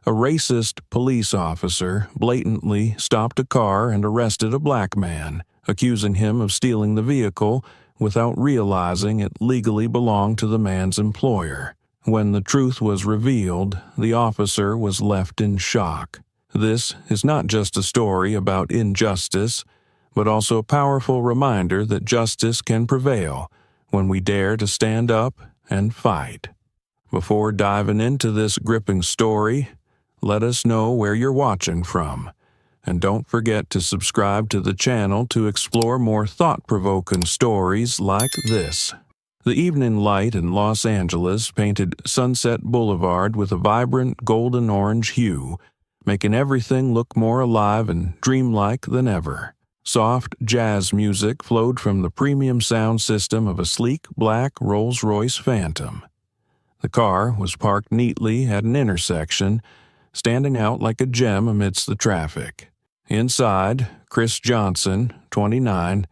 A racist police officer blatantly stopped a car and arrested a black man, accusing him of stealing the vehicle without realizing it legally belonged to the man's employer. When the truth was revealed, the officer was left in shock. This is not just a story about injustice, but also a powerful reminder that justice can prevail when we dare to stand up and fight. Before diving into this gripping story, let us know where you're watching from, and don't forget to subscribe to the channel to explore more thought-provoking stories like this. The evening light in Los Angeles painted Sunset Boulevard with a vibrant golden-orange hue, making everything look more alive and dreamlike than ever. Soft jazz music flowed from the premium sound system of a sleek black Rolls-Royce Phantom. The car was parked neatly at an intersection, standing out like a gem amidst the traffic. Inside, Chris Johnson, 29,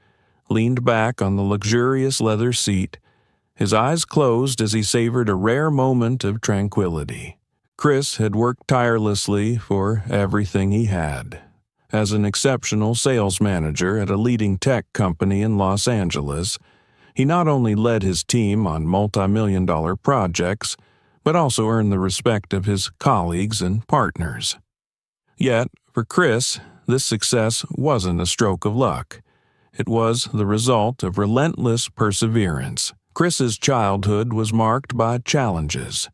leaned back on the luxurious leather seat, his eyes closed as he savored a rare moment of tranquility. Chris had worked tirelessly for everything he had. As an exceptional sales manager at a leading tech company in Los Angeles, he not only led his team on multi-million-dollar projects, but also earned the respect of his colleagues and partners. Yet, for Chris, this success wasn't a stroke of luck. It was the result of relentless perseverance. Chris's childhood was marked by challenges.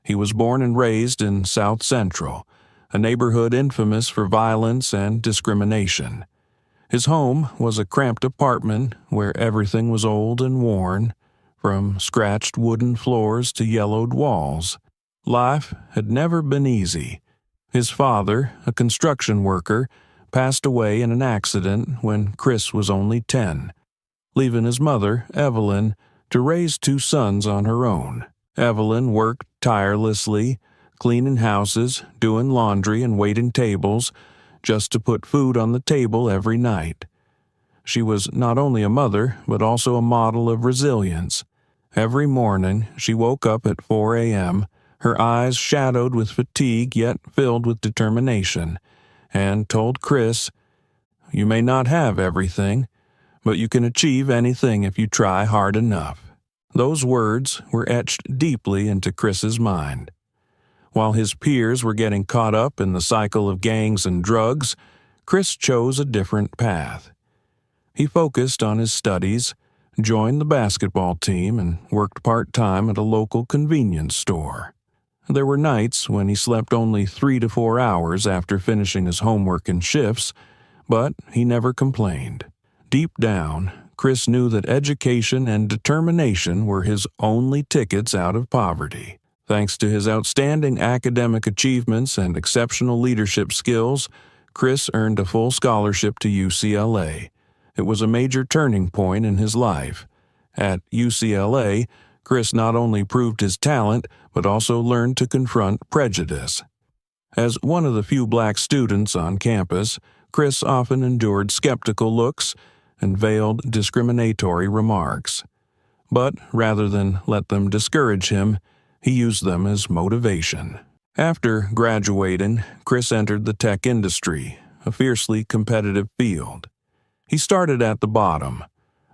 He was born and raised in South Central, a neighborhood infamous for violence and discrimination. His home was a cramped apartment where everything was old and worn, from scratched wooden floors to yellowed walls. Life had never been easy. His father, a construction worker, passed away in an accident when Chris was only 10, leaving his mother, Evelyn, to raise 2 sons on her own. Evelyn worked tirelessly, cleaning houses, doing laundry, and waiting tables, just to put food on the table every night. She was not only a mother, but also a model of resilience. Every morning, she woke up at 4 a.m., her eyes shadowed with fatigue yet filled with determination, and told Chris, "You may not have everything, but you can achieve anything if you try hard enough." Those words were etched deeply into Chris's mind. While his peers were getting caught up in the cycle of gangs and drugs, Chris chose a different path. He focused on his studies, joined the basketball team, and worked part-time at a local convenience store. There were nights when he slept only 3 to 4 hours after finishing his homework and shifts, but he never complained. Deep down, Chris knew that education and determination were his only tickets out of poverty. Thanks to his outstanding academic achievements and exceptional leadership skills, Chris earned a full scholarship to UCLA. It was a major turning point in his life. At UCLA, Chris not only proved his talent, but also learned to confront prejudice. As one of the few black students on campus, Chris often endured skeptical looks and veiled discriminatory remarks. But rather than let them discourage him, he used them as motivation. After graduating, Chris entered the tech industry, a fiercely competitive field. He started at the bottom,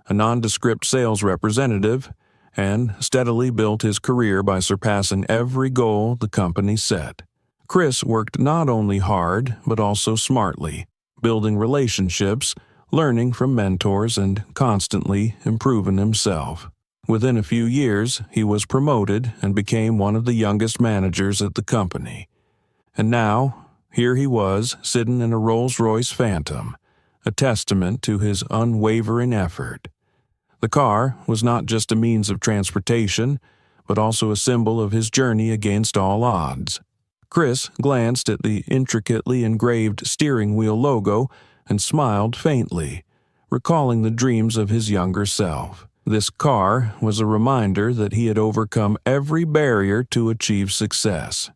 a nondescript sales representative, and steadily built his career by surpassing every goal the company set. Chris worked not only hard, but also smartly, building relationships, learning from mentors, and constantly improving himself. Within a few years, he was promoted and became one of the youngest managers at the company. And now, here he was, sitting in a Rolls-Royce Phantom, a testament to his unwavering effort. The car was not just a means of transportation, but also a symbol of his journey against all odds. Chris glanced at the intricately engraved steering wheel logo and smiled faintly, recalling the dreams of his younger self. This car was a reminder that he had overcome every barrier to achieve success.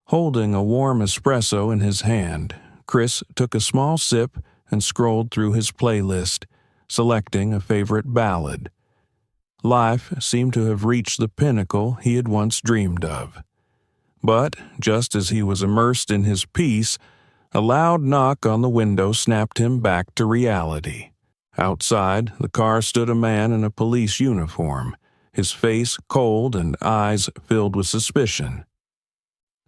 Holding a warm espresso in his hand, Chris took a small sip and scrolled through his playlist, selecting a favorite ballad. Life seemed to have reached the pinnacle he had once dreamed of. But just as he was immersed in his peace, a loud knock on the window snapped him back to reality. Outside the car stood a man in a police uniform, his face cold and eyes filled with suspicion.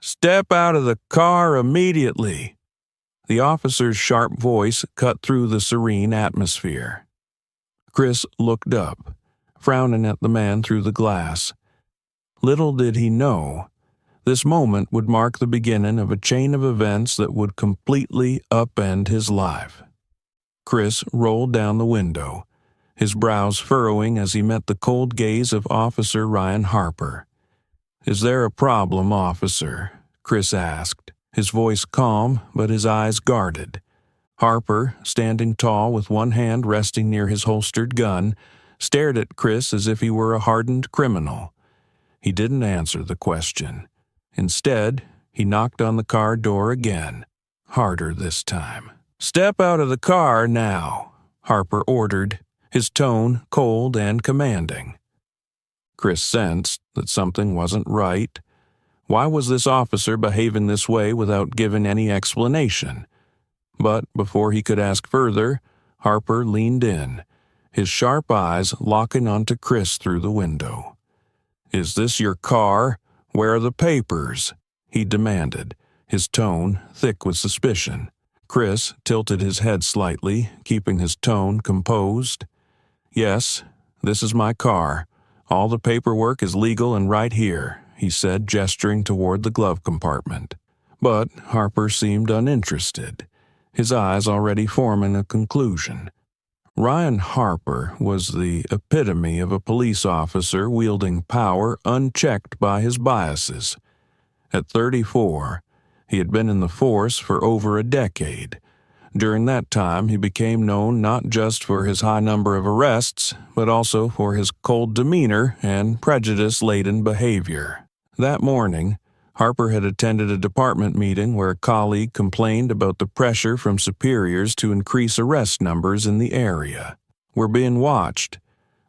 "Step out of the car immediately!" The officer's sharp voice cut through the serene atmosphere. Chris looked up, frowning at the man through the glass. Little did he know, this moment would mark the beginning of a chain of events that would completely upend his life. Chris rolled down the window, his brows furrowing as he met the cold gaze of Officer Ryan Harper. "Is there a problem, officer?" Chris asked, his voice calm but his eyes guarded. Harper, standing tall with one hand resting near his holstered gun, stared at Chris as if he were a hardened criminal. He didn't answer the question. Instead, he knocked on the car door again, harder this time. "Step out of the car now," Harper ordered, his tone cold and commanding. Chris sensed that something wasn't right. Why was this officer behaving this way without giving any explanation? But before he could ask further, Harper leaned in, his sharp eyes locking onto Chris through the window. "Is this your car? Where are the papers?" he demanded, his tone thick with suspicion. Chris tilted his head slightly, keeping his tone composed. "Yes, this is my car. All the paperwork is legal and right here," he said, gesturing toward the glove compartment. But Harper seemed uninterested, his eyes already forming a conclusion. Ryan Harper was the epitome of a police officer wielding power unchecked by his biases. At 34, he had been in the force for over a decade. During that time, he became known not just for his high number of arrests, but also for his cold demeanor and prejudice-laden behavior. That morning, Harper had attended a department meeting where a colleague complained about the pressure from superiors to increase arrest numbers in the area. "We're being watched.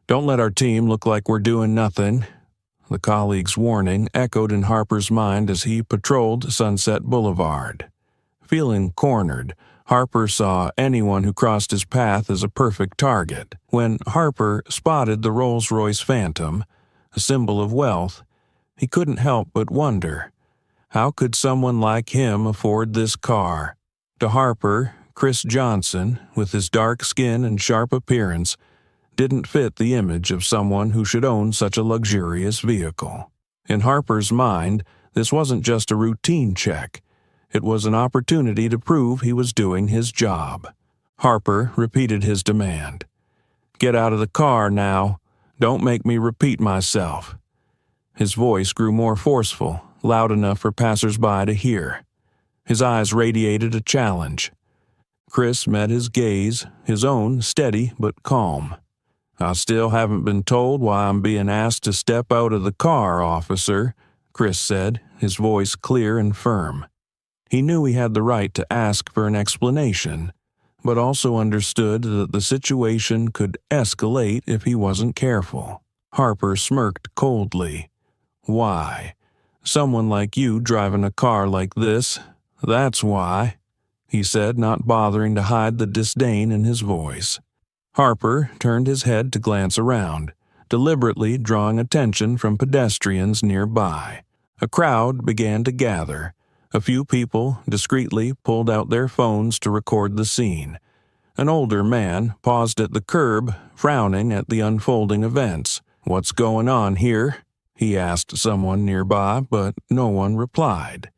Don't let our team look like we're doing nothing." The colleague's warning echoed in Harper's mind as he patrolled Sunset Boulevard. Feeling cornered, Harper saw anyone who crossed his path as a perfect target. When Harper spotted the Rolls-Royce Phantom, a symbol of wealth, he couldn't help but wonder, how could someone like him afford this car? To Harper, Chris Johnson, with his dark skin and sharp appearance, didn't fit the image of someone who should own such a luxurious vehicle. In Harper's mind, this wasn't just a routine check. It was an opportunity to prove he was doing his job. Harper repeated his demand. "Get out of the car now. Don't make me repeat myself." His voice grew more forceful, loud enough for passers-by to hear. His eyes radiated a challenge. Chris met his gaze, his own steady but calm. "I still haven't been told why I'm being asked to step out of the car, officer," Chris said, his voice clear and firm. He knew he had the right to ask for an explanation, but also understood that the situation could escalate if he wasn't careful. Harper smirked coldly. "Why? Someone like you driving a car like this, that's why," he said, not bothering to hide the disdain in his voice. Harper turned his head to glance around, deliberately drawing attention from pedestrians nearby. A crowd began to gather. A few people discreetly pulled out their phones to record the scene. An older man paused at the curb, frowning at the unfolding events. "What's going on here?" he asked someone nearby, but no one replied.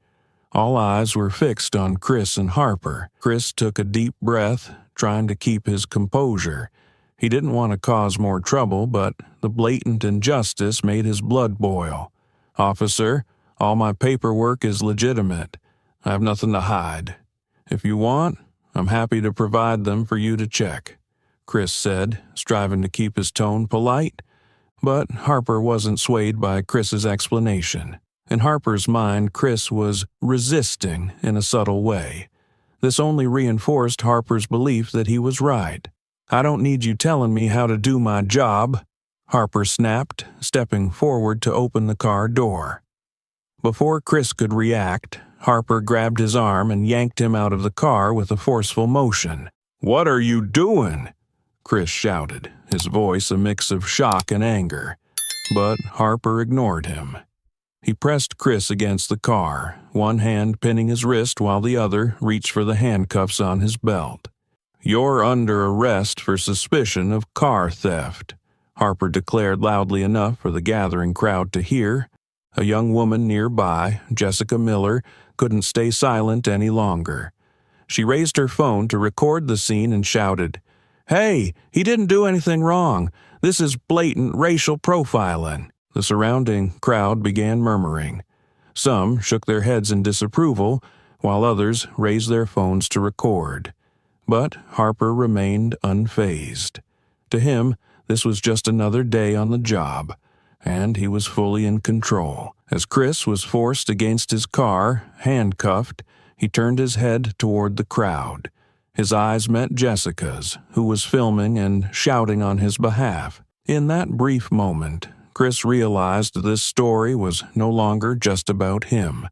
All eyes were fixed on Chris and Harper. Chris took a deep breath, trying to keep his composure. He didn't want to cause more trouble, but the blatant injustice made his blood boil. "Officer, all my paperwork is legitimate. I have nothing to hide. If you want, I'm happy to provide them for you to check," Chris said, striving to keep his tone polite. But Harper wasn't swayed by Chris's explanation. In Harper's mind, Chris was resisting in a subtle way. This only reinforced Harper's belief that he was right. "I don't need you telling me how to do my job," Harper snapped, stepping forward to open the car door. Before Chris could react, Harper grabbed his arm and yanked him out of the car with a forceful motion. "What are you doing?" Chris shouted, his voice a mix of shock and anger. But Harper ignored him. He pressed Chris against the car, one hand pinning his wrist while the other reached for the handcuffs on his belt. "You're under arrest for suspicion of car theft," Harper declared loudly enough for the gathering crowd to hear. A young woman nearby, Jessica Miller, couldn't stay silent any longer. She raised her phone to record the scene and shouted, "Hey, he didn't do anything wrong. This is blatant racial profiling." The surrounding crowd began murmuring. Some shook their heads in disapproval, while others raised their phones to record. But Harper remained unfazed. To him, this was just another day on the job, and he was fully in control. As Chris was forced against his car, handcuffed, he turned his head toward the crowd. His eyes met Jessica's, who was filming and shouting on his behalf. In that brief moment, Chris realized this story was no longer just about him.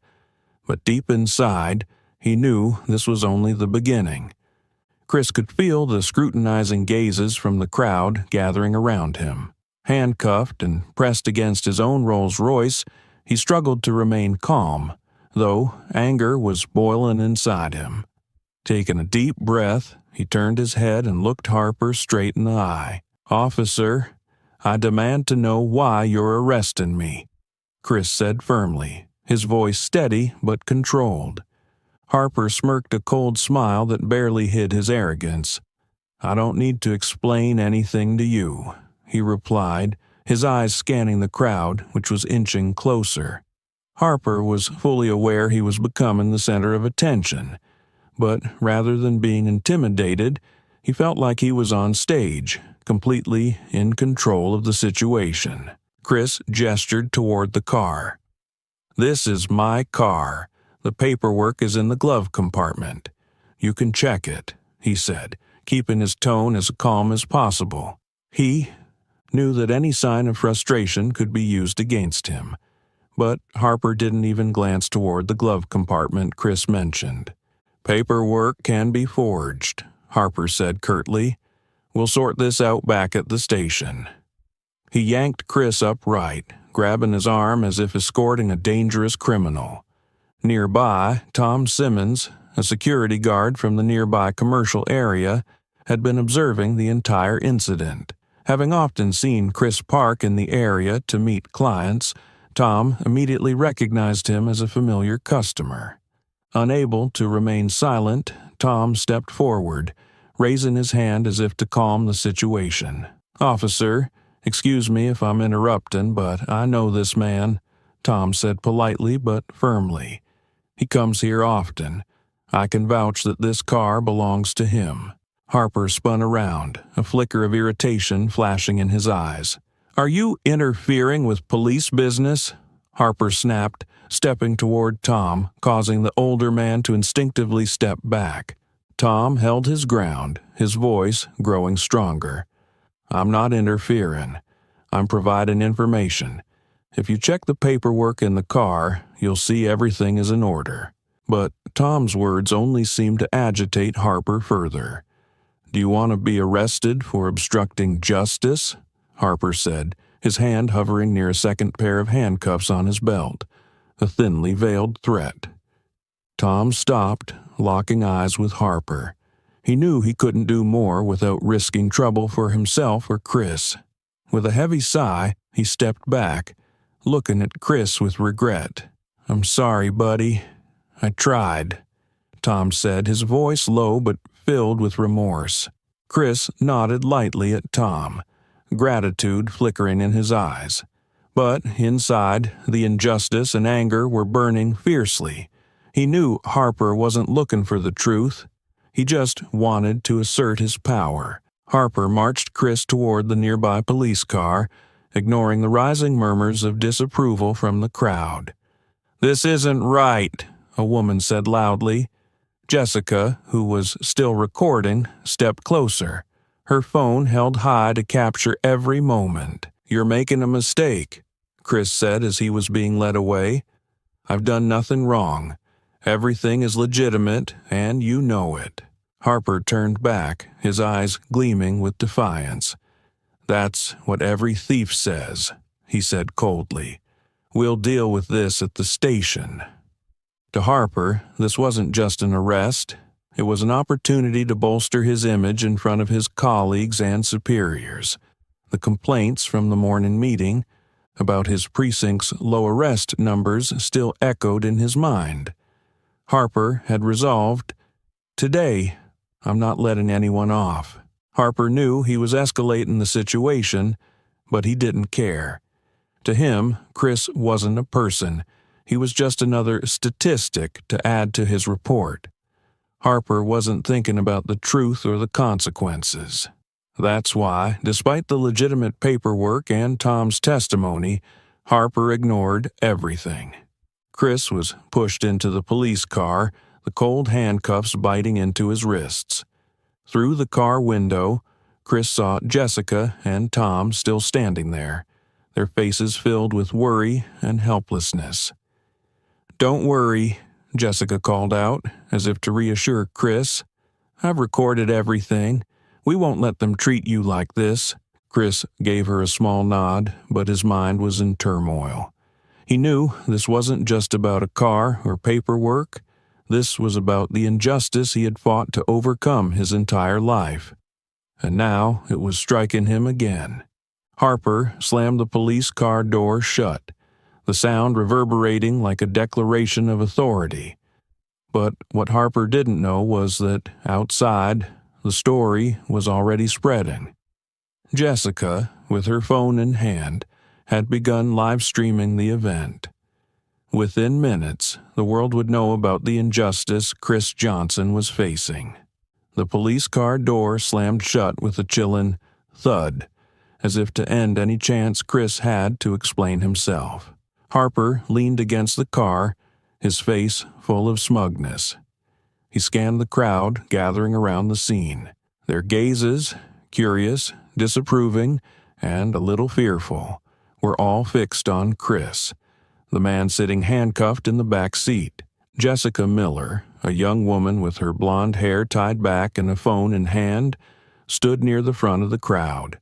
But deep inside, he knew this was only the beginning. Chris could feel the scrutinizing gazes from the crowd gathering around him. Handcuffed and pressed against his own Rolls-Royce, he struggled to remain calm, though anger was boiling inside him. Taking a deep breath, he turned his head and looked Harper straight in the eye. "Officer, I demand to know why you're arresting me," Chris said firmly, his voice steady but controlled. Harper smirked a cold smile that barely hid his arrogance. "I don't need to explain anything to you," he replied, his eyes scanning the crowd, which was inching closer. Harper was fully aware he was becoming the center of attention, but rather than being intimidated, he felt like he was on stage, completely in control of the situation. Chris gestured toward the car. "This is my car. The paperwork is in the glove compartment. You can check it," he said, keeping his tone as calm as possible. He knew that any sign of frustration could be used against him, but Harper didn't even glance toward the glove compartment Chris mentioned. "Paperwork can be forged," Harper said curtly. "We'll sort this out back at the station." He yanked Chris upright, grabbing his arm as if escorting a dangerous criminal. Nearby, Tom Simmons, a security guard from the nearby commercial area, had been observing the entire incident. Having often seen Chris park in the area to meet clients, Tom immediately recognized him as a familiar customer. Unable to remain silent, Tom stepped forward, raising his hand as if to calm the situation. "Officer, excuse me if I'm interrupting, but I know this man," Tom said politely but firmly. "He comes here often. I can vouch that this car belongs to him." Harper spun around, a flicker of irritation flashing in his eyes. "Are you interfering with police business?" Harper snapped, stepping toward Tom, causing the older man to instinctively step back. Tom held his ground, his voice growing stronger. "I'm not interfering. I'm providing information. If you check the paperwork in the car, you'll see everything is in order." But Tom's words only seemed to agitate Harper further. "Do you want to be arrested for obstructing justice?" Harper said, his hand hovering near a second pair of handcuffs on his belt, a thinly veiled threat. Tom stopped, locking eyes with Harper. He knew he couldn't do more without risking trouble for himself or Chris. With a heavy sigh, he stepped back, looking at Chris with regret. "I'm sorry, buddy. I tried," Tom said, his voice low but filled with remorse. Chris nodded lightly at Tom, gratitude flickering in his eyes. But inside, the injustice and anger were burning fiercely. He knew Harper wasn't looking for the truth. He just wanted to assert his power. Harper marched Chris toward the nearby police car, ignoring the rising murmurs of disapproval from the crowd. "This isn't right," a woman said loudly. Jessica, who was still recording, stepped closer, her phone held high to capture every moment. "You're making a mistake," Chris said as he was being led away. I've done nothing wrong. Everything is legitimate, and you know it." Harper turned back, his eyes gleaming with defiance. "That's what every thief says," he said coldly. "We'll deal with this at the station." To Harper, this wasn't just an arrest. It was an opportunity to bolster his image in front of his colleagues and superiors. The complaints from the morning meeting about his precinct's low arrest numbers still echoed in his mind. Harper had resolved, "Today, I'm not letting anyone off." Harper knew he was escalating the situation, but he didn't care. To him, Chris wasn't a person. He was just another statistic to add to his report. Harper wasn't thinking about the truth or the consequences. That's why, despite the legitimate paperwork and Tom's testimony, Harper ignored everything. Chris was pushed into the police car, the cold handcuffs biting into his wrists. Through the car window, Chris saw Jessica and Tom still standing there, their faces filled with worry and helplessness. "Don't worry," Jessica called out, as if to reassure Chris. "I've recorded everything. We won't let them treat you like this." Chris gave her a small nod, but his mind was in turmoil. He knew this wasn't just about a car or paperwork. This was about the injustice he had fought to overcome his entire life. And now it was striking him again. Harper slammed the police car door shut, the sound reverberating like a declaration of authority. But what Harper didn't know was that outside, the story was already spreading. Jessica, with her phone in hand, had begun live streaming the event. Within minutes, the world would know about the injustice Chris Johnson was facing. The police car door slammed shut with a chilling thud, as if to end any chance Chris had to explain himself. Harper leaned against the car, his face full of smugness. He scanned the crowd gathering around the scene, their gazes, curious, disapproving, and a little fearful, were all fixed on Chris, the man sitting handcuffed in the back seat. Jessica Miller, a young woman with her blonde hair tied back and a phone in hand, stood near the front of the crowd.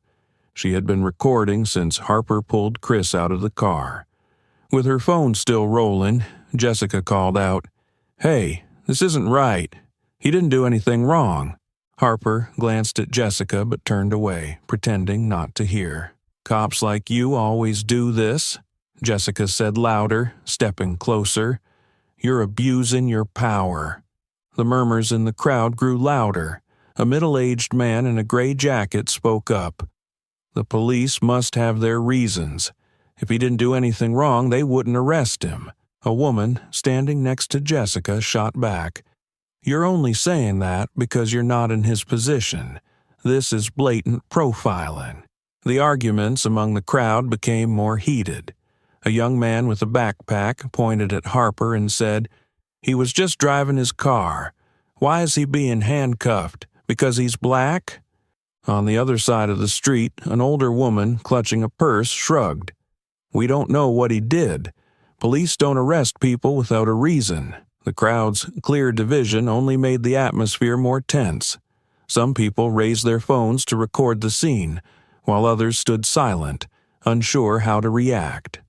She had been recording since Harper pulled Chris out of the car. With her phone still rolling, Jessica called out, "Hey, this isn't right. He didn't do anything wrong." Harper glanced at Jessica but turned away, pretending not to hear. "Cops like you always do this," Jessica said louder, stepping closer. "You're abusing your power." The murmurs in the crowd grew louder. A middle-aged man in a gray jacket spoke up. "The police must have their reasons. If he didn't do anything wrong, they wouldn't arrest him." A woman standing next to Jessica shot back. "You're only saying that because you're not in his position. This is blatant profiling." The arguments among the crowd became more heated. A young man with a backpack pointed at Harper and said, "He was just driving his car. Why is he being handcuffed? Because he's black?" On the other side of the street, an older woman clutching a purse shrugged. "We don't know what he did. Police don't arrest people without a reason." The crowd's clear division only made the atmosphere more tense. Some people raised their phones to record the scene, while others stood silent, unsure how to react.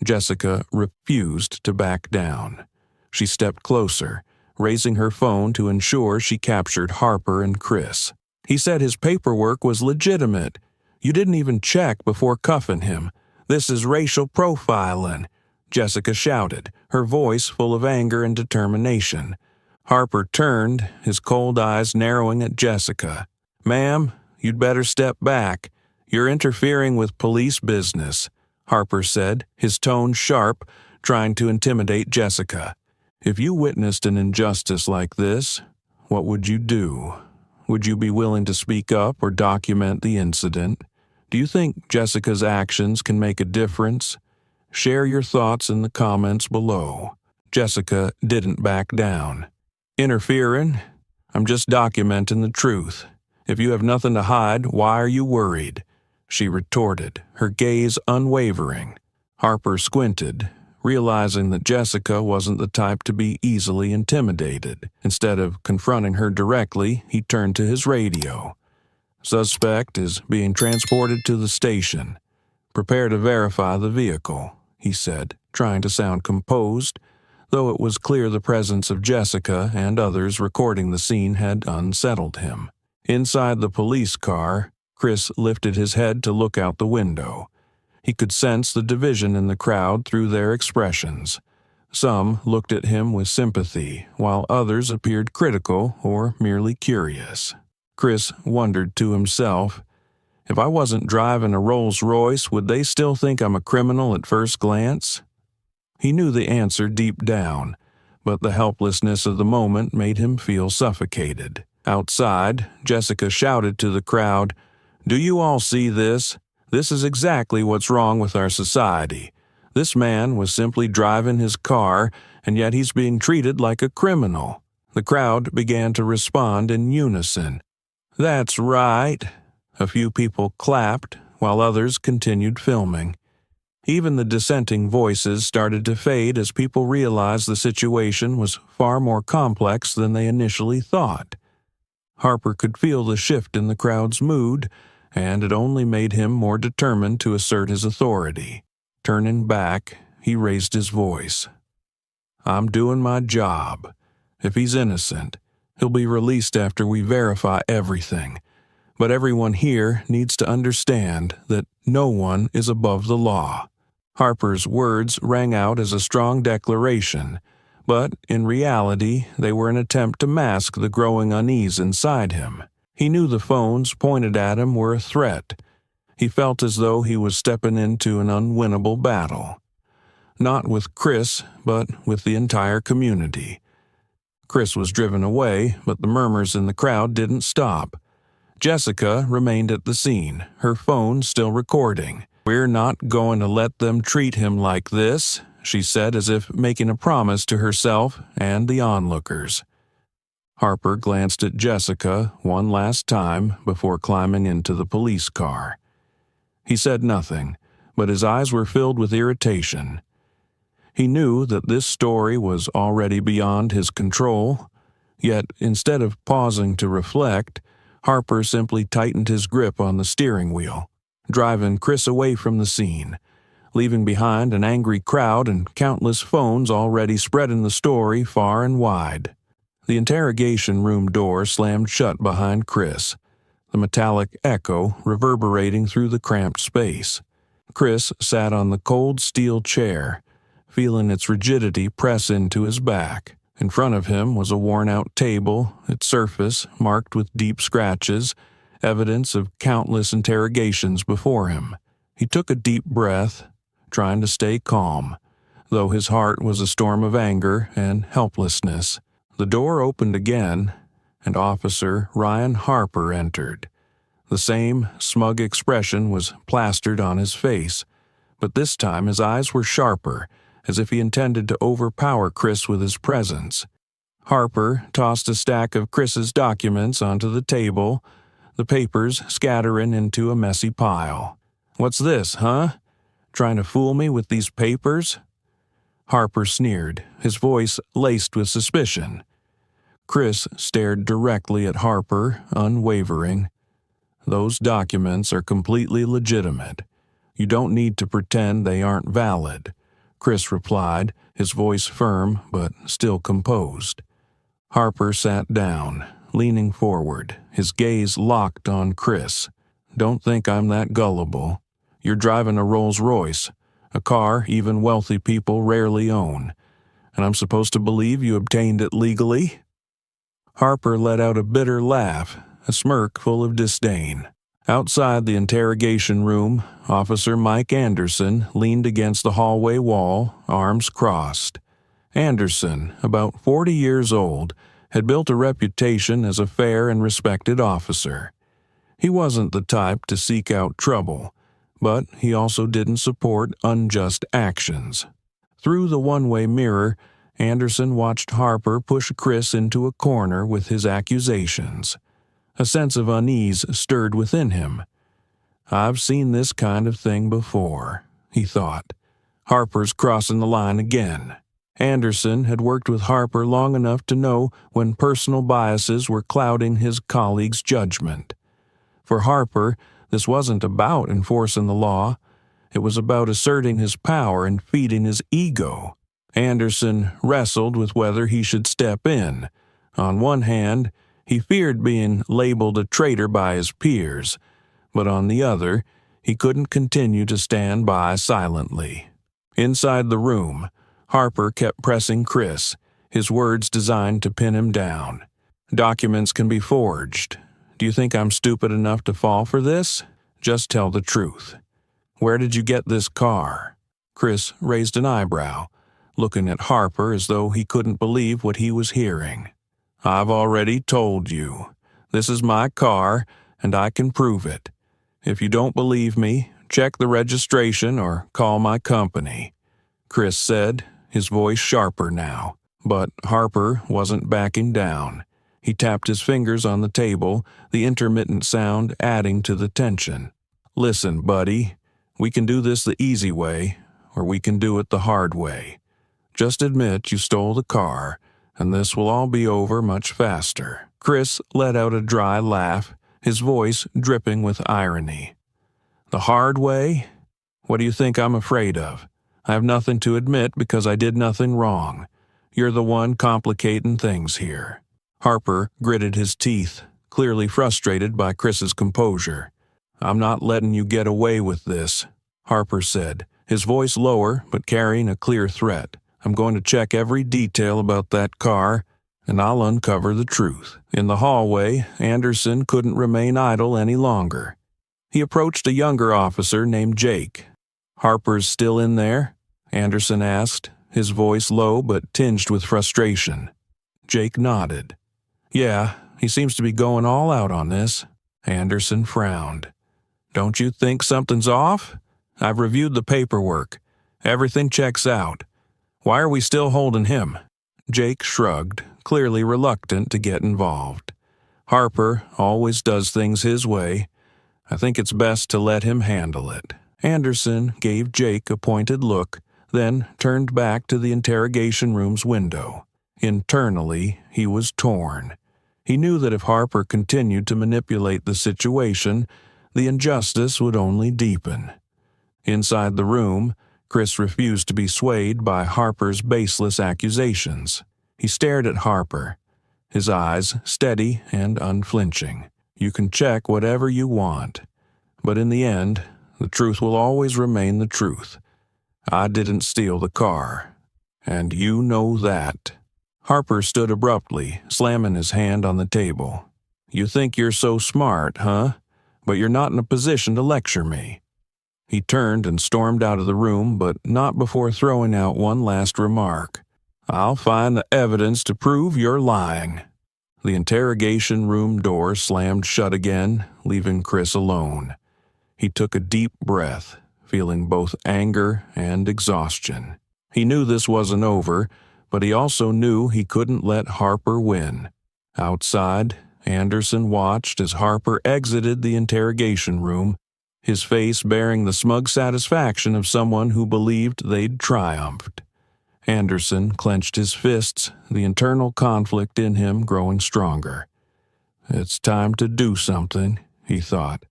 Jessica refused to back down. She stepped closer, raising her phone to ensure she captured Harper and Chris. "He said his paperwork was legitimate. You didn't even check before cuffing him. This is racial profiling," Jessica shouted, her voice full of anger and determination. Harper turned, his cold eyes narrowing at Jessica. "Ma'am, you'd better step back. You're interfering with police business," Harper said, his tone sharp, trying to intimidate Jessica. "If you witnessed an injustice like this, what would you do? Would you be willing to speak up or document the incident? Do you think Jessica's actions can make a difference? Share your thoughts in the comments below." Jessica didn't back down. "Interfering? I'm just documenting the truth. If you have nothing to hide, why are you worried?" she retorted, her gaze unwavering. Harper squinted, Realizing that Jessica wasn't the type to be easily intimidated, instead of confronting her directly, he turned to his radio. "Suspect is being transported to the station. Prepare to verify the vehicle," he said, trying to sound composed, though it was clear the presence of Jessica and others recording the scene had unsettled him. Inside the police car, Chris lifted his head to look out the window. He could sense the division in the crowd through their expressions. Some looked at him with sympathy, while others appeared critical or merely curious. Chris wondered to himself, if I wasn't driving a Rolls-Royce, would they still think I'm a criminal at first glance? He knew the answer deep down, but the helplessness of the moment made him feel suffocated. Outside, Jessica shouted to the crowd, "Do you all see this? This is exactly what's wrong with our society. This man was simply driving his car, and yet he's being treated like a criminal." The crowd began to respond in unison. "That's right." A few people clapped, while others continued filming. Even the dissenting voices started to fade as people realized the situation was far more complex than they initially thought. Harper could feel the shift in the crowd's mood, and it only made him more determined to assert his authority. Turning back, he raised his voice. "I'm doing my job. If he's innocent, he'll be released after we verify everything. But everyone here needs to understand that no one is above the law." Harper's words rang out as a strong declaration, but in reality they were an attempt to mask the growing unease inside him. He knew the phones pointed at him were a threat. He felt as though he was stepping into an unwinnable battle. Not with Chris, but with the entire community. Chris was driven away, but the murmurs in the crowd didn't stop. Jessica remained at the scene, her phone still recording. "We're not going to let them treat him like this," she said, as if making a promise to herself and the onlookers. Harper glanced at Jessica one last time before climbing into the police car. He said nothing, but his eyes were filled with irritation. He knew that this story was already beyond his control, yet instead of pausing to reflect, Harper simply tightened his grip on the steering wheel, driving Chris away from the scene, leaving behind an angry crowd and countless phones already spreading the story far and wide. The interrogation room door slammed shut behind Chris, the metallic echo reverberating through the cramped space. Chris sat on the cold steel chair, feeling its rigidity press into his back. In front of him was a worn-out table, its surface marked with deep scratches, evidence of countless interrogations before him. He took a deep breath, trying to stay calm, though his heart was a storm of anger and helplessness. The door opened again, and Officer Ryan Harper entered. The same smug expression was plastered on his face, but this time his eyes were sharper, as if he intended to overpower Chris with his presence. Harper tossed a stack of Chris's documents onto the table, the papers scattering into a messy pile. "What's this, huh? Trying to fool me with these papers?" Harper sneered, his voice laced with suspicion. Chris stared directly at Harper, unwavering. "Those documents are completely legitimate. You don't need to pretend they aren't valid," Chris replied, his voice firm but still composed. Harper sat down, leaning forward, his gaze locked on Chris. "Don't think I'm that gullible. You're driving a Rolls-Royce, a car even wealthy people rarely own, and I'm supposed to believe you obtained it legally?" Harper let out a bitter laugh, a smirk full of disdain. Outside the interrogation room, Officer Mike Anderson leaned against the hallway wall, arms crossed. Anderson, about 40 years old, had built a reputation as a fair and respected officer. He wasn't the type to seek out trouble, but he also didn't support unjust actions. Through the one-way mirror, Anderson watched Harper push Chris into a corner with his accusations. A sense of unease stirred within him. "I've seen this kind of thing before," he thought. Harper's crossing the line again. Anderson had worked with Harper long enough to know when personal biases were clouding his colleagues' judgment. For Harper, this wasn't about enforcing the law. It was about asserting his power and feeding his ego. Anderson wrestled with whether he should step in. On one hand, he feared being labeled a traitor by his peers, but on the other, he couldn't continue to stand by silently. Inside the room, Harper kept pressing Chris, his words designed to pin him down. "Documents can be forged. Do you think I'm stupid enough to fall for this? Just tell the truth. Where did you get this car?" Chris raised an eyebrow, looking at Harper as though he couldn't believe what he was hearing. "I've already told you. This is my car, and I can prove it. If you don't believe me, check the registration or call my company," Chris said, his voice sharper now. But Harper wasn't backing down. He tapped his fingers on the table, the intermittent sound adding to the tension. "Listen, buddy, we can do this the easy way, or we can do it the hard way. Just admit you stole the car, and this will all be over much faster." Chris let out a dry laugh, his voice dripping with irony. "The hard way? What do you think I'm afraid of? I have nothing to admit because I did nothing wrong. You're the one complicating things here." Harper gritted his teeth, clearly frustrated by Chris's composure. "I'm not letting you get away with this," Harper said, his voice lower but carrying a clear threat. "I'm going to check every detail about that car, and I'll uncover the truth." In the hallway, Anderson couldn't remain idle any longer. He approached a younger officer named Jake. "Harper's still in there?" Anderson asked, his voice low but tinged with frustration. Jake nodded. "Yeah, he seems to be going all out on this." Anderson frowned. "Don't you think something's off? I've reviewed the paperwork. Everything checks out. Why are we still holding him?" Jake shrugged, clearly reluctant to get involved. "Harper always does things his way. I think it's best to let him handle it." Anderson gave Jake a pointed look, then turned back to the interrogation room's window. Internally, he was torn. He knew that if Harper continued to manipulate the situation, the injustice would only deepen. Inside the room, Chris refused to be swayed by Harper's baseless accusations. He stared at Harper, his eyes steady and unflinching. "You can check whatever you want, but in the end, the truth will always remain the truth. I didn't steal the car, and you know that." Harper stood abruptly, slamming his hand on the table. "You think you're so smart, huh? But you're not in a position to lecture me." He turned and stormed out of the room, but not before throwing out one last remark. "I'll find the evidence to prove you're lying." The interrogation room door slammed shut again, leaving Chris alone. He took a deep breath, feeling both anger and exhaustion. He knew this wasn't over, but he also knew he couldn't let Harper win. Outside, Anderson watched as Harper exited the interrogation room, his face bearing the smug satisfaction of someone who believed they'd triumphed. Anderson clenched his fists, the internal conflict in him growing stronger. "It's time to do something," he thought,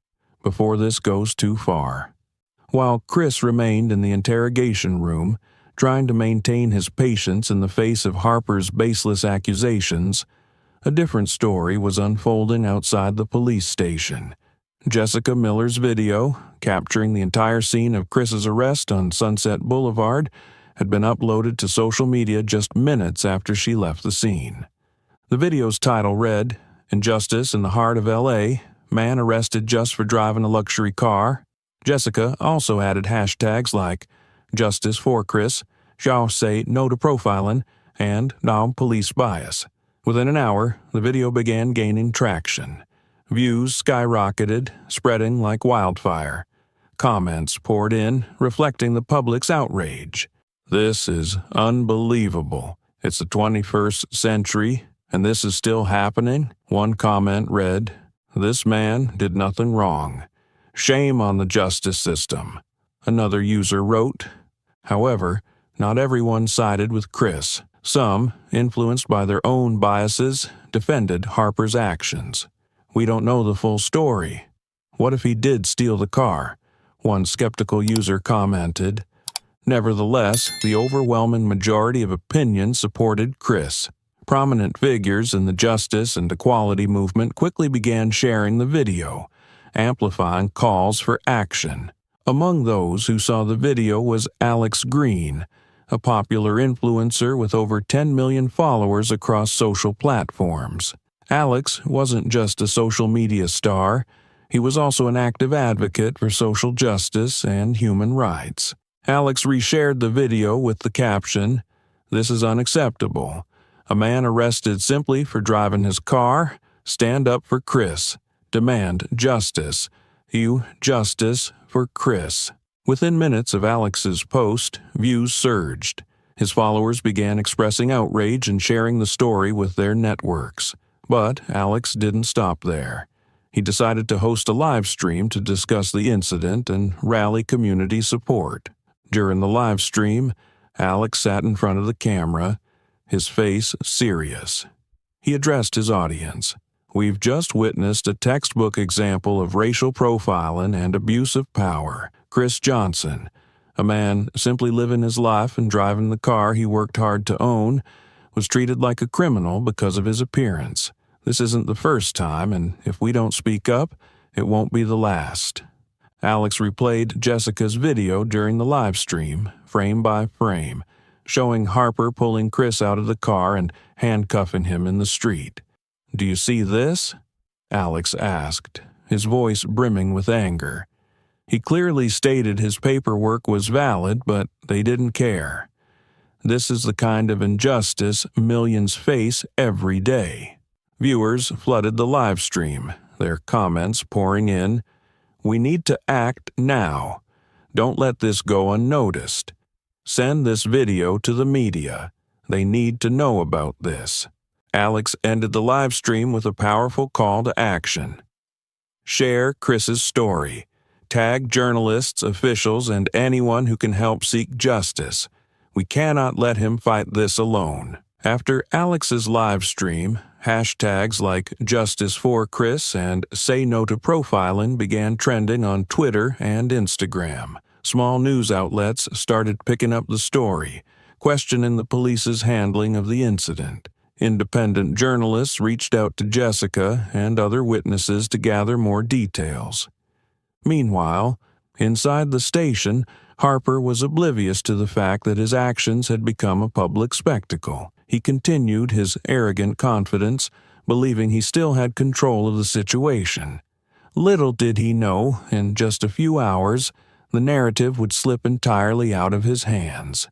"before this goes too far." While Chris remained in the interrogation room, trying to maintain his patience in the face of Harper's baseless accusations, a different story was unfolding outside the police station. Jessica Miller's video, capturing the entire scene of Chris's arrest on Sunset Boulevard, had been uploaded to social media just minutes after she left the scene. The video's title read, "Injustice in the Heart of L.A., Man Arrested Just for Driving a Luxury Car." Jessica also added hashtags like "Justice for Chris," "Shall Say No to Profiling," and "No Police Bias." Within an hour, the video began gaining traction. Views skyrocketed, spreading like wildfire. Comments poured in, reflecting the public's outrage. "This is unbelievable. It's the 21st century, and this is still happening?" One comment read, "This man did nothing wrong. Shame on the justice system." Another user wrote, However, not everyone sided with Chris. Some, influenced by their own biases, defended Harper's actions. "We don't know the full story. What if he did steal the car?" one skeptical user commented. Nevertheless, the overwhelming majority of opinion supported Chris. Prominent figures in the justice and equality movement quickly began sharing the video, amplifying calls for action. Among those who saw the video was Alex Green, a popular influencer with over 10 million followers across social platforms. Alex wasn't just a social media star, he was also an active advocate for social justice and human rights. Alex reshared the video with the caption, "This is unacceptable. A man arrested simply for driving his car. Stand up for Chris. Demand justice. Justice for Chris." Within minutes of Alex's post, views surged. His followers began expressing outrage and sharing the story with their networks. But Alex didn't stop there. He decided to host a live stream to discuss the incident and rally community support. During the live stream, Alex sat in front of the camera, his face serious. He addressed his audience. "We've just witnessed a textbook example of racial profiling and abuse of power. Chris Johnson, a man simply living his life and driving the car he worked hard to own, was treated like a criminal because of his appearance. This isn't the first time, and if we don't speak up, it won't be the last." Alex replayed Jessica's video during the live stream, frame by frame, showing Harper pulling Chris out of the car and handcuffing him in the street. "Do you see this?" Alex asked, his voice brimming with anger. He clearly stated his paperwork was valid, but they didn't care. This is the kind of injustice millions face every day. Viewers flooded the live stream, their comments pouring in. "We need to act now. Don't let this go unnoticed. Send this video to the media. They need to know about this." Alex ended the live stream with a powerful call to action. "Share Chris's story. Tag journalists, officials, and anyone who can help seek justice. We cannot let him fight this alone." After Alex's live stream, hashtags like Justice for Chris and Say No to Profiling began trending on Twitter and Instagram. Small news outlets started picking up the story, questioning the police's handling of the incident. Independent journalists reached out to Jessica and other witnesses to gather more details. Meanwhile, inside the station, Harper was oblivious to the fact that his actions had become a public spectacle. He continued his arrogant confidence, believing he still had control of the situation. Little did he know, in just a few hours, the narrative would slip entirely out of his hands.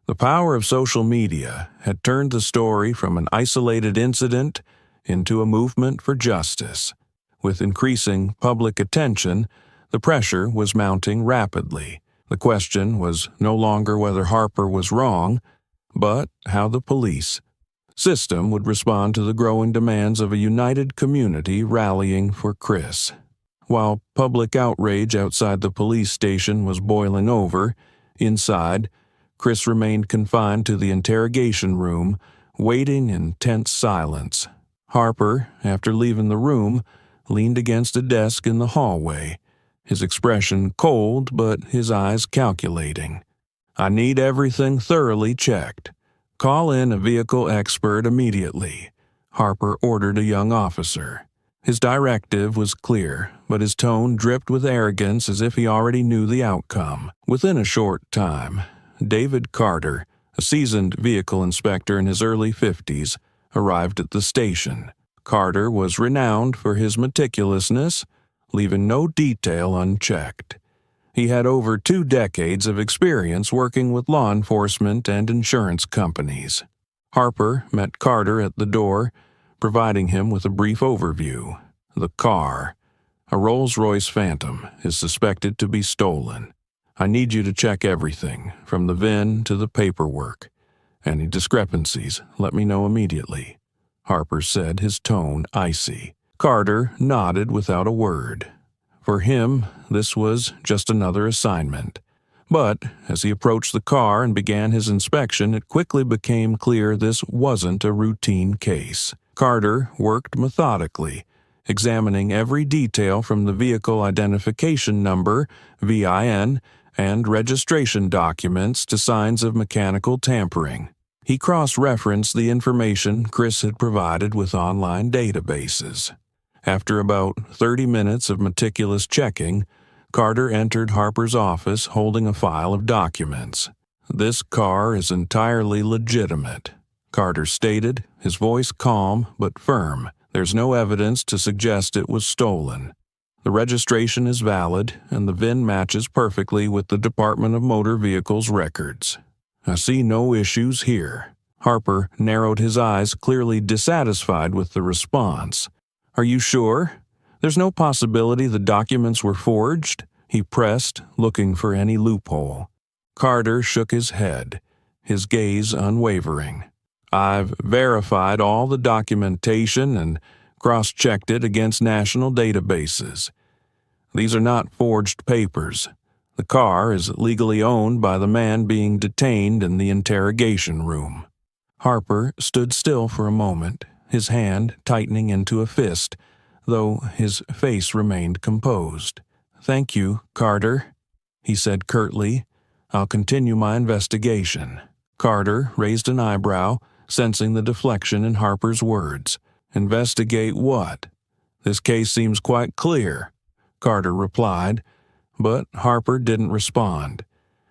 The power of social media had turned the story from an isolated incident into a movement for justice. With increasing public attention, the pressure was mounting rapidly. The question was no longer whether Harper was wrong, but how the police system would respond to the growing demands of a united community rallying for Chris. While public outrage outside the police station was boiling over, inside, Chris remained confined to the interrogation room, waiting in tense silence. Harper, after leaving the room, leaned against a desk in the hallway, his expression cold but his eyes calculating. "I need everything thoroughly checked. Call in a vehicle expert immediately," Harper ordered a young officer. His directive was clear, but his tone dripped with arrogance as if he already knew the outcome. Within a short time, David Carter, a seasoned vehicle inspector in his early 50s, arrived at the station. Carter was renowned for his meticulousness, leaving no detail unchecked. He had over 2 decades of experience working with law enforcement and insurance companies. Harper met Carter at the door, providing him with a brief overview. The car, a Rolls-Royce Phantom, is suspected to be stolen. "I need you to check everything, from the VIN to the paperwork. Any discrepancies, let me know immediately," Harper said, his tone icy. Carter nodded without a word. For him, this was just another assignment. But as he approached the car and began his inspection, it quickly became clear this wasn't a routine case. Carter worked methodically, examining every detail from the vehicle identification number, VIN, and registration documents to signs of mechanical tampering. He cross-referenced the information Chris had provided with online databases. After about 30 minutes of meticulous checking, Carter entered Harper's office holding a file of documents. "This car is entirely legitimate," Carter stated, his voice calm but firm. "There's no evidence to suggest it was stolen. The registration is valid, and the VIN matches perfectly with the Department of Motor Vehicles records. I see no issues here." Harper narrowed his eyes, clearly dissatisfied with the response. "Are you sure? There's no possibility the documents were forged?" he pressed, looking for any loophole. Carter shook his head, his gaze unwavering. "I've verified all the documentation and cross-checked it against national databases. These are not forged papers. The car is legally owned by the man being detained in the interrogation room." Harper stood still for a moment, his hand tightening into a fist, though his face remained composed. "Thank you, Carter," he said curtly. "I'll continue my investigation." Carter raised an eyebrow, sensing the deflection in Harper's words. "Investigate what? This case seems quite clear," Carter replied, but Harper didn't respond.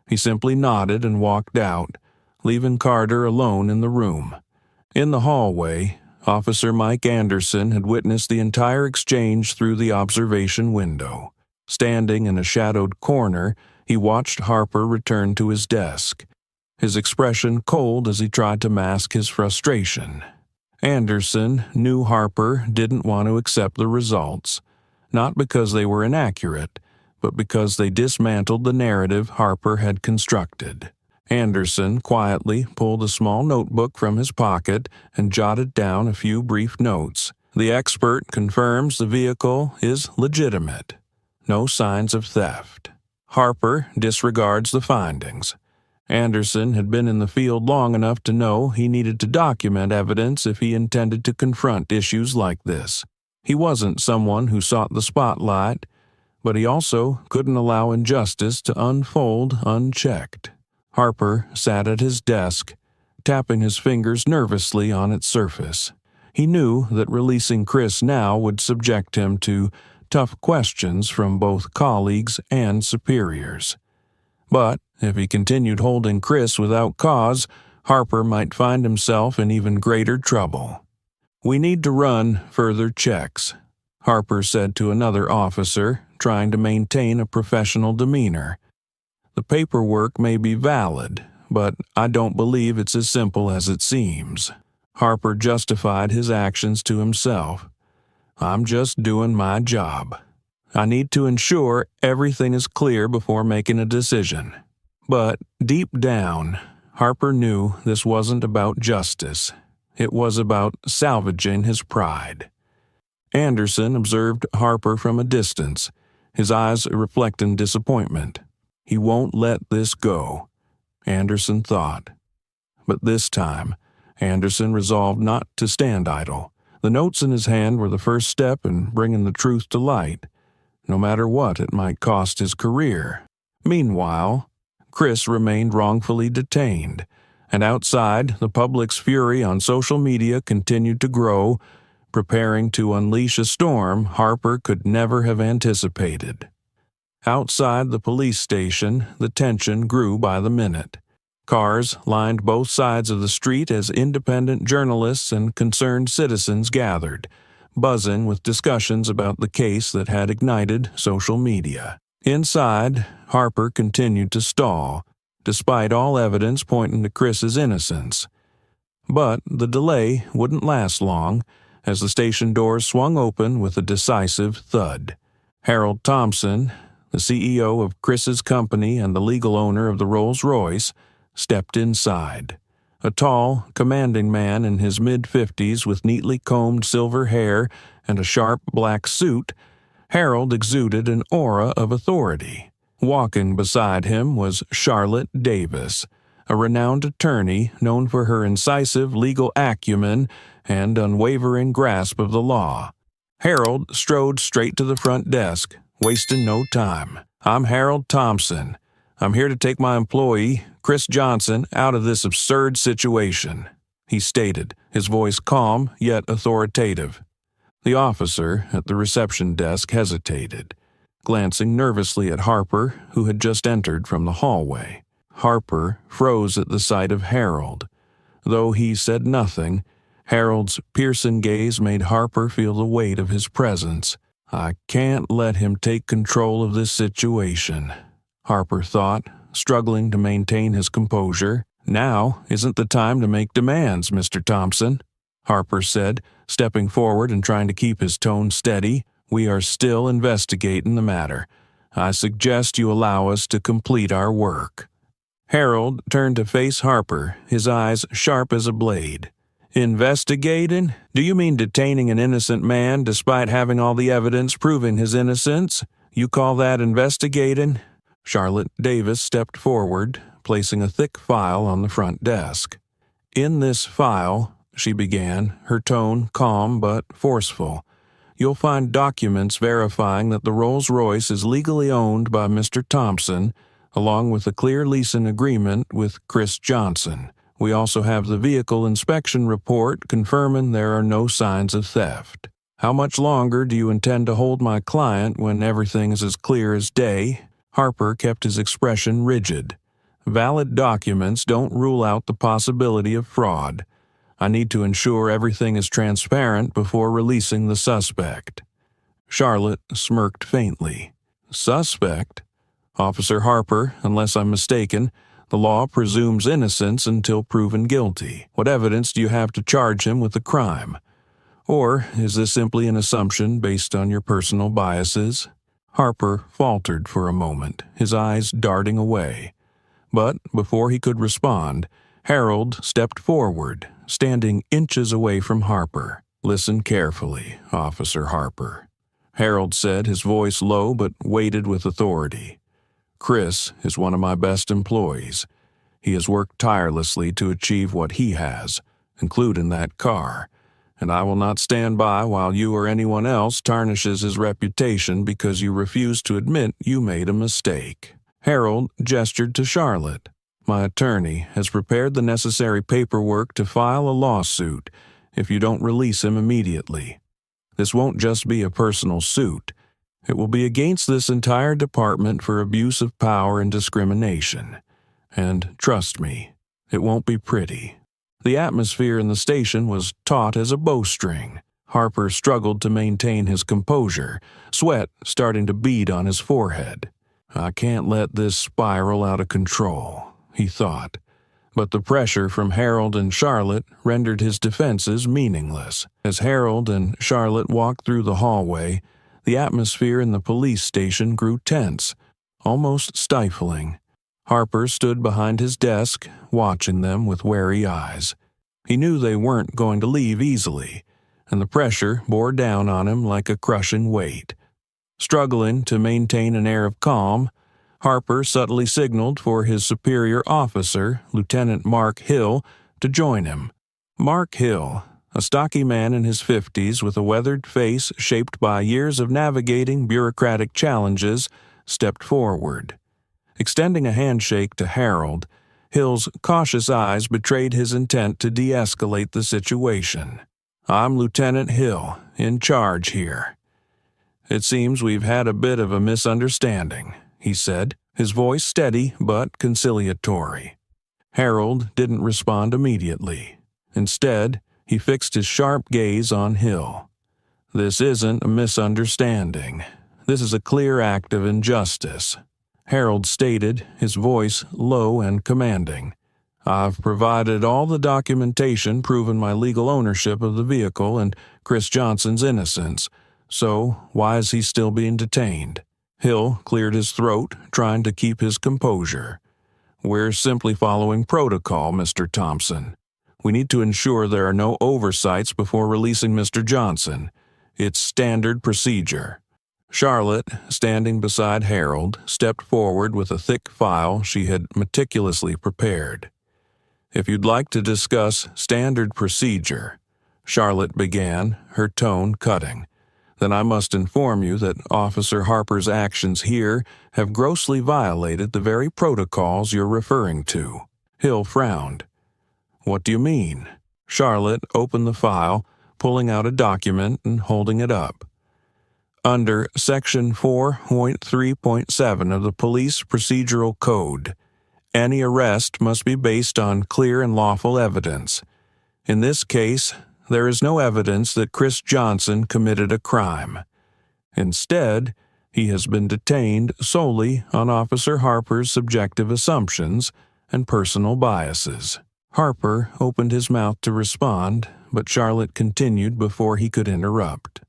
He simply nodded and walked out, leaving Carter alone in the room. In the hallway, Officer Mike Anderson had witnessed the entire exchange through the observation window. Standing in a shadowed corner, he watched Harper return to his desk, his expression cold as he tried to mask his frustration. Anderson knew Harper didn't want to accept the results, not because they were inaccurate, but because they dismantled the narrative Harper had constructed. Anderson quietly pulled a small notebook from his pocket and jotted down a few brief notes. "The expert confirms the vehicle is legitimate. No signs of theft." Harper disregards the findings. Anderson had been in the field long enough to know he needed to document evidence if he intended to confront issues like this. He wasn't someone who sought the spotlight, but he also couldn't allow injustice to unfold unchecked. Harper sat at his desk, tapping his fingers nervously on its surface. He knew that releasing Chris now would subject him to tough questions from both colleagues and superiors. But if he continued holding Chris without cause, Harper might find himself in even greater trouble. "We need to run further checks," Harper said to another officer, trying to maintain a professional demeanor. "The paperwork may be valid, but I don't believe it's as simple as it seems." Harper justified his actions to himself. "I'm just doing my job. I need to ensure everything is clear before making a decision." But deep down, Harper knew this wasn't about justice. It was about salvaging his pride. Anderson observed Harper from a distance, his eyes reflecting disappointment. "He won't let this go," Anderson thought. But this time, Anderson resolved not to stand idle. The notes in his hand were the first step in bringing the truth to light, no matter what it might cost his career. Meanwhile, Chris remained wrongfully detained, and outside, the public's fury on social media continued to grow, preparing to unleash a storm Harper could never have anticipated. Outside the police station, the tension grew by the minute. Cars lined both sides of the street as independent journalists and concerned citizens gathered, buzzing with discussions about the case that had ignited social media. Inside, Harper continued to stall, despite all evidence pointing to Chris's innocence. But the delay wouldn't last long, as the station doors swung open with a decisive thud. Harold Thompson, the CEO of Chris's company and the legal owner of the Rolls-Royce, stepped inside. A tall, commanding man in his mid-50s with neatly combed silver hair and a sharp black suit, Harold exuded an aura of authority. Walking beside him was Charlotte Davis, a renowned attorney known for her incisive legal acumen and unwavering grasp of the law. Harold strode straight to the front desk, wasting no time. "I'm Harold Thompson. I'm here to take my employee, Chris Johnson, out of this absurd situation," he stated, his voice calm yet authoritative. The officer at the reception desk hesitated, glancing nervously at Harper, who had just entered from the hallway. Harper froze at the sight of Harold. Though he said nothing, Harold's piercing gaze made Harper feel the weight of his presence. "I can't let him take control of this situation," Harper thought, struggling to maintain his composure. "Now isn't the time to make demands, Mr. Thompson," Harper said, stepping forward and trying to keep his tone steady. "We are still investigating the matter. I suggest you allow us to complete our work." Harold turned to face Harper, his eyes sharp as a blade. "Investigating? Do you mean detaining an innocent man despite having all the evidence proving his innocence? You call that investigating?" Charlotte Davis stepped forward, placing a thick file on the front desk. "In this file," she began, her tone calm but forceful, "you'll find documents verifying that the Rolls-Royce is legally owned by Mr. Thompson, along with a clear leasing agreement with Chris Johnson. We also have the vehicle inspection report confirming there are no signs of theft. How much longer do you intend to hold my client when everything is as clear as day?" Harper kept his expression rigid. "Valid documents don't rule out the possibility of fraud. I need to ensure everything is transparent before releasing the suspect." Charlotte smirked faintly. "Suspect? Officer Harper, unless I'm mistaken, the law presumes innocence until proven guilty. What evidence do you have to charge him with the crime? Or is this simply an assumption based on your personal biases?" Harper faltered for a moment, his eyes darting away. But before he could respond, Harold stepped forward, standing inches away from Harper. "Listen carefully, Officer Harper," Harold said, his voice low but weighted with authority. "Chris is one of my best employees. He has worked tirelessly to achieve what he has, including that car, and I will not stand by while you or anyone else tarnishes his reputation because you refuse to admit you made a mistake." Harold gestured to Charlotte. "My attorney has prepared the necessary paperwork to file a lawsuit if you don't release him immediately. This won't just be a personal suit. It will be against this entire department for abuse of power and discrimination. And trust me, it won't be pretty." The atmosphere in the station was taut as a bowstring. Harper struggled to maintain his composure, sweat starting to bead on his forehead. "I can't let this spiral out of control," he thought. But the pressure from Harold and Charlotte rendered his defenses meaningless. As Harold and Charlotte walked through the hallway, the atmosphere in the police station grew tense, almost stifling. Harper stood behind his desk, watching them with wary eyes. He knew they weren't going to leave easily, and the pressure bore down on him like a crushing weight. Struggling to maintain an air of calm, Harper subtly signaled for his superior officer, Lieutenant Mark Hill, to join him. Mark Hill, a stocky man in his 50s with a weathered face shaped by years of navigating bureaucratic challenges, stepped forward. Extending a handshake to Harold, Hill's cautious eyes betrayed his intent to de-escalate the situation. "I'm Lieutenant Hill, in charge here. It seems we've had a bit of a misunderstanding," he said, his voice steady but conciliatory. Harold didn't respond immediately. Instead, he fixed his sharp gaze on Hill. "This isn't a misunderstanding. This is a clear act of injustice," Harold stated, his voice low and commanding. "I've provided all the documentation proving my legal ownership of the vehicle and Chris Johnson's innocence, so why is he still being detained?" Hill cleared his throat, trying to keep his composure. "We're simply following protocol, Mr. Thompson. We need to ensure there are no oversights before releasing Mr. Johnson. It's standard procedure." Charlotte, standing beside Harold, stepped forward with a thick file she had meticulously prepared. "If you'd like to discuss standard procedure," Charlotte began, her tone cutting, "then I must inform you that Officer Harper's actions here have grossly violated the very protocols you're referring to." Hill frowned. "What do you mean?" Charlotte opened the file, pulling out a document and holding it up. "Under Section 4.3.7 of the Police Procedural Code, any arrest must be based on clear and lawful evidence. In this case, there is no evidence that Chris Johnson committed a crime. Instead, he has been detained solely on Officer Harper's subjective assumptions and personal biases." Harper opened his mouth to respond, but Charlotte continued before he could interrupt.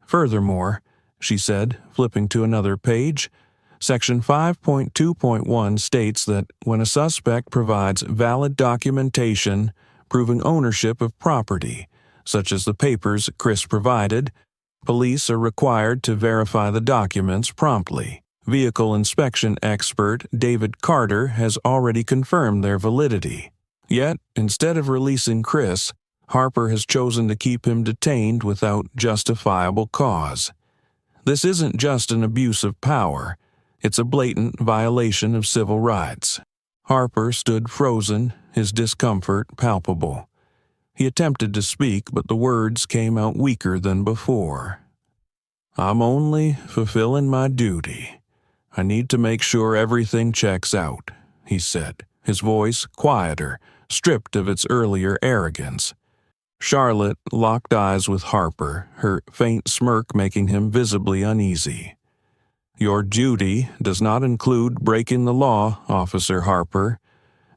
"Furthermore," she said, flipping to another page, Section 5.2.1 states that when a suspect provides valid documentation proving ownership of property, such as the papers Chris provided, police are required to verify the documents promptly. Vehicle inspection expert David Carter has already confirmed their validity. Yet, instead of releasing Chris, Harper has chosen to keep him detained without justifiable cause. This isn't just an abuse of power, it's a blatant violation of civil rights. Harper stood frozen, his discomfort palpable. He attempted to speak, but the words came out weaker than before. "I'm only fulfilling my duty. I need to make sure everything checks out," he said, his voice quieter, stripped of its earlier arrogance. Charlotte locked eyes with Harper, her faint smirk making him visibly uneasy. "Your duty does not include breaking the law, Officer Harper.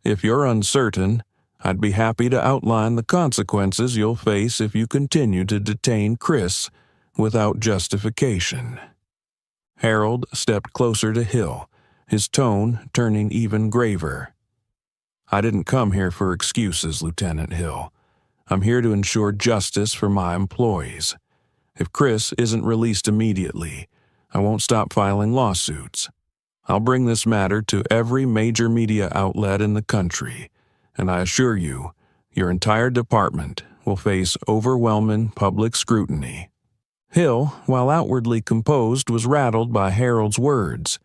If you're uncertain, I'd be happy to outline the consequences you'll face if you continue to detain Chris without justification." Harold stepped closer to Hill, his tone turning even graver. "I didn't come here for excuses, Lieutenant Hill. I'm here to ensure justice for my employees. If Chris isn't released immediately, I won't stop filing lawsuits. I'll bring this matter to every major media outlet in the country, and I assure you, your entire department will face overwhelming public scrutiny." Hill, while outwardly composed, was rattled by Harold's words.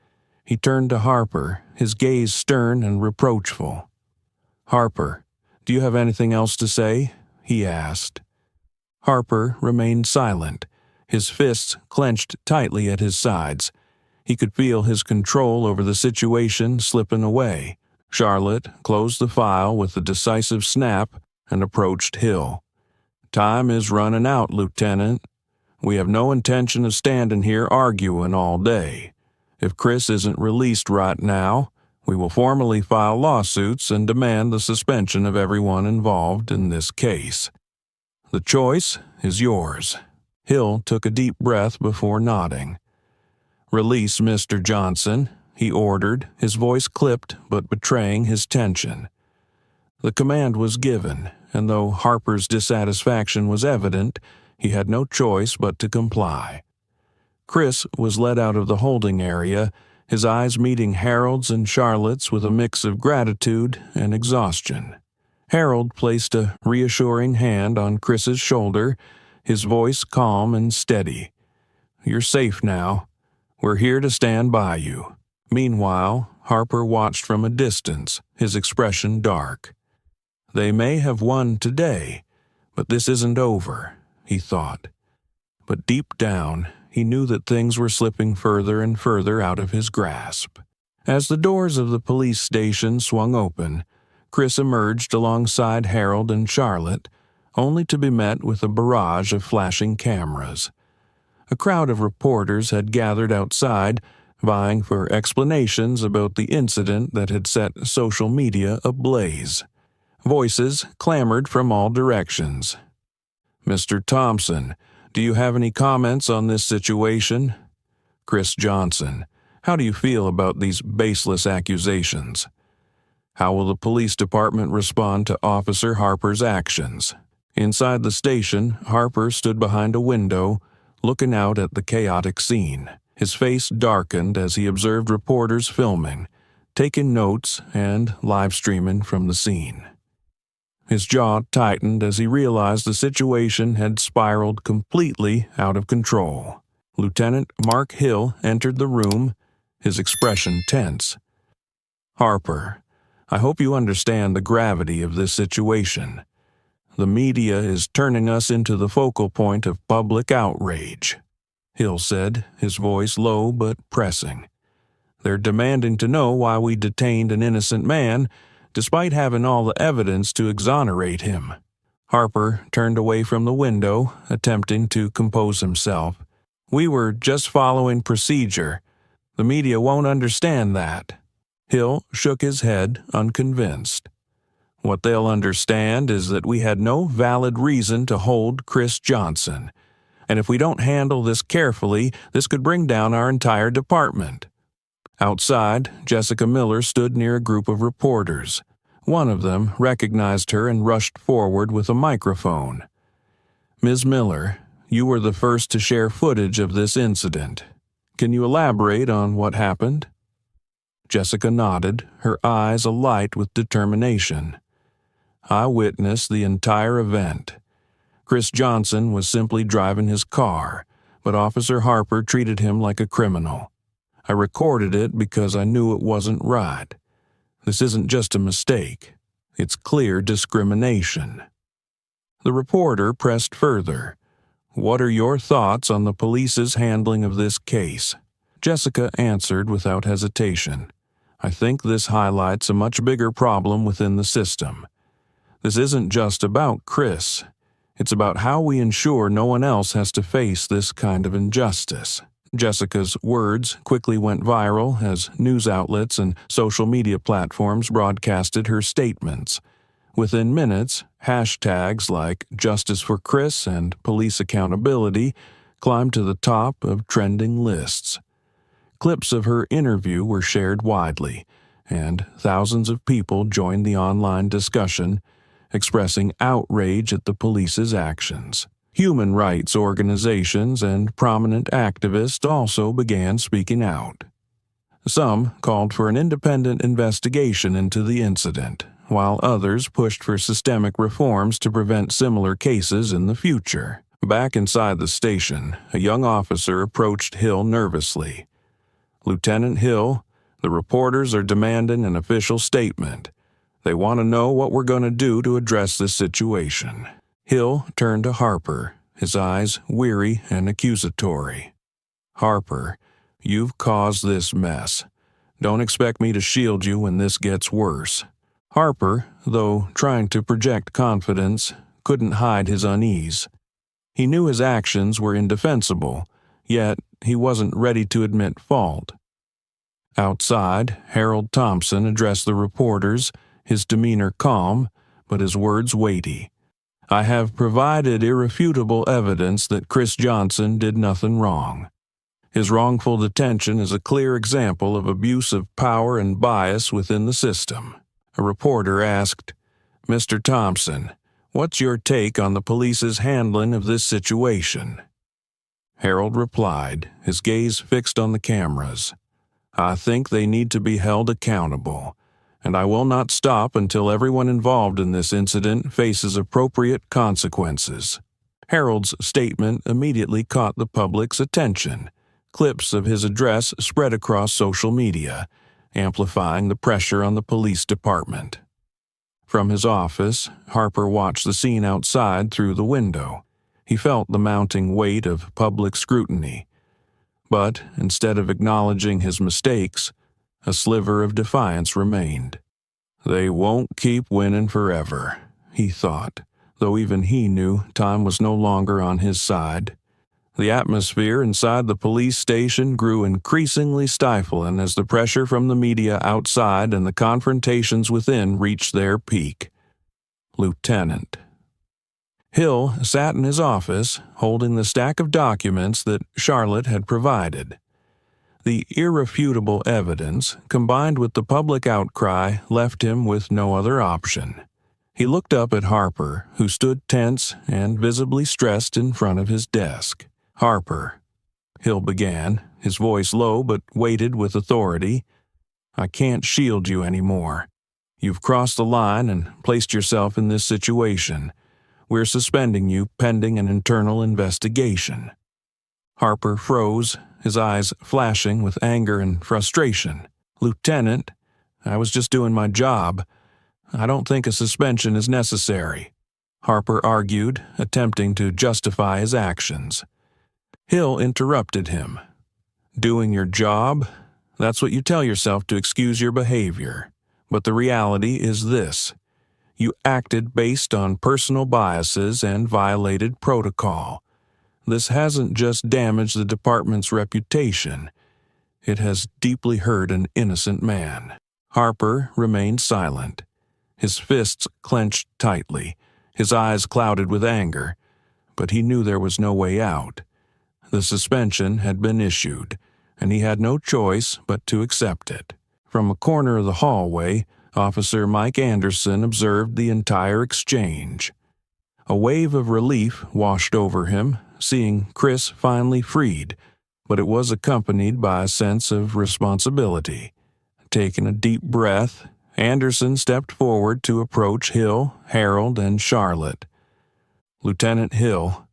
He turned to Harper, his gaze stern and reproachful. "Harper, do you have anything else to say?" he asked. Harper remained silent, his fists clenched tightly at his sides. He could feel his control over the situation slipping away. Charlotte closed the file with a decisive snap and approached Hill. "Time is running out, Lieutenant. We have no intention of standing here arguing all day. If Chris isn't released right now, we will formally file lawsuits and demand the suspension of everyone involved in this case. The choice is yours." Hill took a deep breath before nodding. "Release Mr. Johnson," he ordered, his voice clipped but betraying his tension. The command was given, and though Harper's dissatisfaction was evident, he had no choice but to comply. Chris was led out of the holding area, his eyes meeting Harold's and Charlotte's with a mix of gratitude and exhaustion. Harold placed a reassuring hand on Chris's shoulder, his voice calm and steady. "You're safe now. We're here to stand by you." Meanwhile, Harper watched from a distance, his expression dark. "They may have won today, but this isn't over," he thought. But deep down, he knew that things were slipping further and further out of his grasp. As the doors of the police station swung open, Chris emerged alongside Harold and Charlotte, only to be met with a barrage of flashing cameras. A crowd of reporters had gathered outside, vying for explanations about the incident that had set social media ablaze. Voices clamored from all directions. "Mr. Thompson, do you have any comments on this situation?" "Chris Johnson, how do you feel about these baseless accusations?" "How will the police department respond to Officer Harper's actions?" Inside the station, Harper stood behind a window, looking out at the chaotic scene. His face darkened as he observed reporters filming, taking notes, and live streaming from the scene. His jaw tightened as he realized the situation had spiraled completely out of control. Lieutenant Mark Hill entered the room, his expression tense. "Harper, I hope you understand the gravity of this situation. The media is turning us into the focal point of public outrage," Hill said, his voice low but pressing. "They're demanding to know why we detained an innocent man, despite having all the evidence to exonerate him." Harper turned away from the window, attempting to compose himself. "We were just following procedure. The media won't understand that." Hill shook his head, unconvinced. "What they'll understand is that we had no valid reason to hold Chris Johnson, and if we don't handle this carefully, this could bring down our entire department." Outside, Jessica Miller stood near a group of reporters. One of them recognized her and rushed forward with a microphone. "Ms. Miller, you were the first to share footage of this incident. Can you elaborate on what happened?" Jessica nodded, her eyes alight with determination. "I witnessed the entire event. Chris Johnson was simply driving his car, but Officer Harper treated him like a criminal. I recorded it because I knew it wasn't right. This isn't just a mistake. It's clear discrimination." The reporter pressed further. "What are your thoughts on the police's handling of this case?" Jessica answered without hesitation. "I think this highlights a much bigger problem within the system. This isn't just about Chris. It's about how we ensure no one else has to face this kind of injustice." Jessica's words quickly went viral as news outlets and social media platforms broadcasted her statements. Within minutes, hashtags like Justice for Chris and Police Accountability climbed to the top of trending lists. Clips of her interview were shared widely, and thousands of people joined the online discussion, expressing outrage at the police's actions. Human rights organizations and prominent activists also began speaking out. Some called for an independent investigation into the incident, while others pushed for systemic reforms to prevent similar cases in the future. Back inside the station, a young officer approached Hill nervously. "Lieutenant Hill, the reporters are demanding an official statement. They want to know what we're going to do to address this situation." Hill turned to Harper, his eyes weary and accusatory. "Harper, you've caused this mess. Don't expect me to shield you when this gets worse." Harper, though trying to project confidence, couldn't hide his unease. He knew his actions were indefensible, yet he wasn't ready to admit fault. Outside, Harold Thompson addressed the reporters, his demeanor calm, but his words weighty. "I have provided irrefutable evidence that Chris Johnson did nothing wrong. His wrongful detention is a clear example of abuse of power and bias within the system." A reporter asked, "Mr. Thompson, what's your take on the police's handling of this situation?" Harold replied, his gaze fixed on the cameras. "I think they need to be held accountable, and I will not stop until everyone involved in this incident faces appropriate consequences." Harold's statement immediately caught the public's attention. Clips of his address spread across social media, amplifying the pressure on the police department. From his office, Harper watched the scene outside through the window. He felt the mounting weight of public scrutiny. But instead of acknowledging his mistakes, a sliver of defiance remained. "They won't keep winning forever," he thought, though even he knew time was no longer on his side. The atmosphere inside the police station grew increasingly stifling as the pressure from the media outside and the confrontations within reached their peak. Lieutenant. Hill sat in his office, holding the stack of documents that Charlotte had provided. The irrefutable evidence, combined with the public outcry, left him with no other option. He looked up at Harper, who stood tense and visibly stressed in front of his desk. "Harper," Hill began, his voice low but weighted with authority. "I can't shield you anymore. You've crossed the line and placed yourself in this situation. We're suspending you pending an internal investigation." Harper froze, his eyes flashing with anger and frustration. "Lieutenant, I was just doing my job. I don't think a suspension is necessary," Harper argued, attempting to justify his actions. Hill interrupted him. "Doing your job? That's what you tell yourself to excuse your behavior. But the reality is this. You acted based on personal biases and violated protocol. This hasn't just damaged the department's reputation. It has deeply hurt an innocent man." Harper remained silent. His fists clenched tightly, his eyes clouded with anger, but he knew there was no way out. The suspension had been issued, and he had no choice but to accept it. From a corner of the hallway, Officer Mike Anderson observed the entire exchange. A wave of relief washed over him, seeing Chris finally freed, but it was accompanied by a sense of responsibility. Taking a deep breath, Anderson stepped forward to approach Hill, Harold, and Charlotte. "Lieutenant Hill,"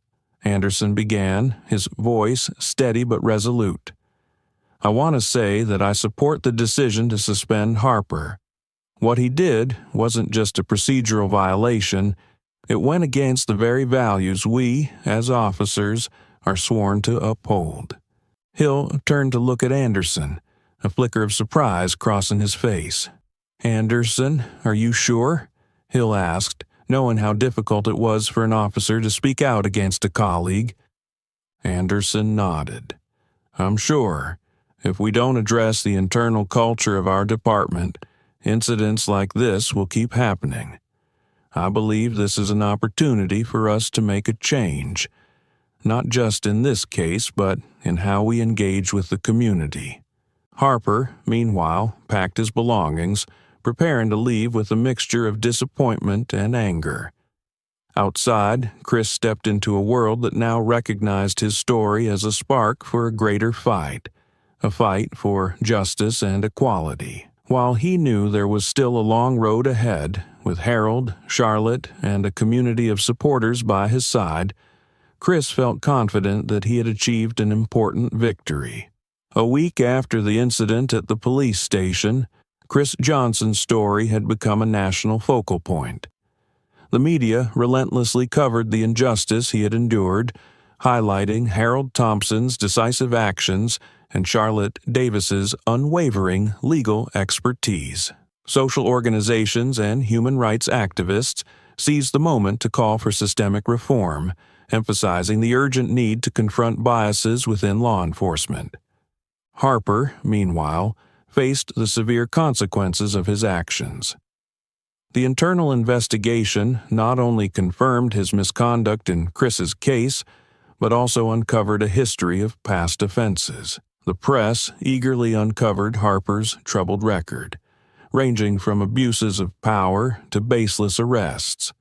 Anderson began, his voice steady but resolute, "I want to say that I support the decision to suspend Harper. What he did wasn't just a procedural violation, it went against the very values we, as officers, are sworn to uphold." Hill turned to look at Anderson, a flicker of surprise crossing his face. "Anderson, are you sure?" Hill asked, knowing how difficult it was for an officer to speak out against a colleague. Anderson nodded. "I'm sure. If we don't address the internal culture of our department, incidents like this will keep happening. I believe this is an opportunity for us to make a change, not just in this case, but in how we engage with the community." Harper, meanwhile, packed his belongings, preparing to leave with a mixture of disappointment and anger. Outside, Chris stepped into a world that now recognized his story as a spark for a greater fight, a fight for justice and equality. While he knew there was still a long road ahead, with Harold, Charlotte, and a community of supporters by his side, Chris felt confident that he had achieved an important victory. A week after the incident at the police station, Chris Johnson's story had become a national focal point. The media relentlessly covered the injustice he had endured, highlighting Harold Thompson's decisive actions and Charlotte Davis's unwavering legal expertise. Social organizations and human rights activists seized the moment to call for systemic reform, emphasizing the urgent need to confront biases within law enforcement. Harper, meanwhile, faced the severe consequences of his actions. The internal investigation not only confirmed his misconduct in Chris's case, but also uncovered a history of past offenses. The press eagerly uncovered Harper's troubled record, ranging from abuses of power to baseless arrests.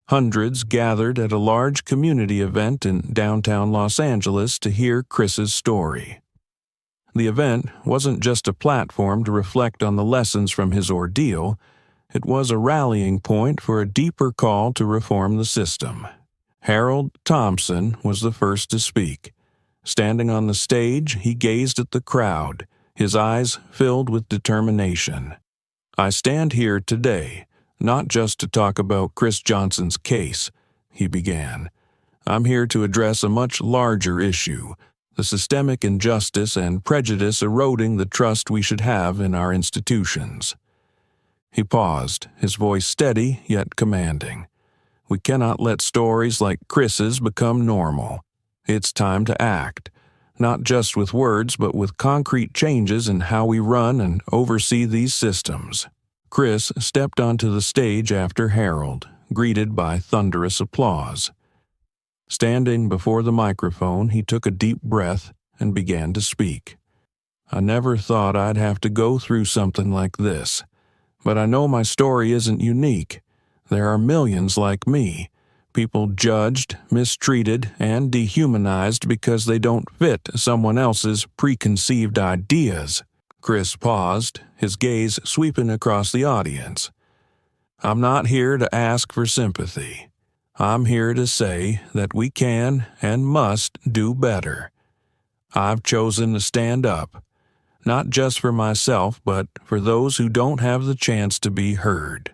Hundreds gathered at a large community event in downtown Los Angeles to hear Chris's story. The event wasn't just a platform to reflect on the lessons from his ordeal, it was a rallying point for a deeper call to reform the system. Harold Thompson was the first to speak. Standing on the stage, he gazed at the crowd, his eyes filled with determination. "I stand here today, not just to talk about Chris Johnson's case," he began. "I'm here to address a much larger issue, the systemic injustice and prejudice eroding the trust we should have in our institutions." He paused, his voice steady yet commanding. "We cannot let stories like Chris's become normal. It's time to act, not just with words but with concrete changes in how we run and oversee these systems." Chris stepped onto the stage after Harold, greeted by thunderous applause. Standing before the microphone, he took a deep breath and began to speak. "I never thought I'd have to go through something like this, but I know my story isn't unique. There are millions like me, people judged, mistreated, and dehumanized because they don't fit someone else's preconceived ideas. Chris paused, his gaze sweeping across the audience. I'm not here to ask for sympathy. I'm here to say that we can and must do better. I've chosen to stand up, not just for myself, but for those who don't have the chance to be heard.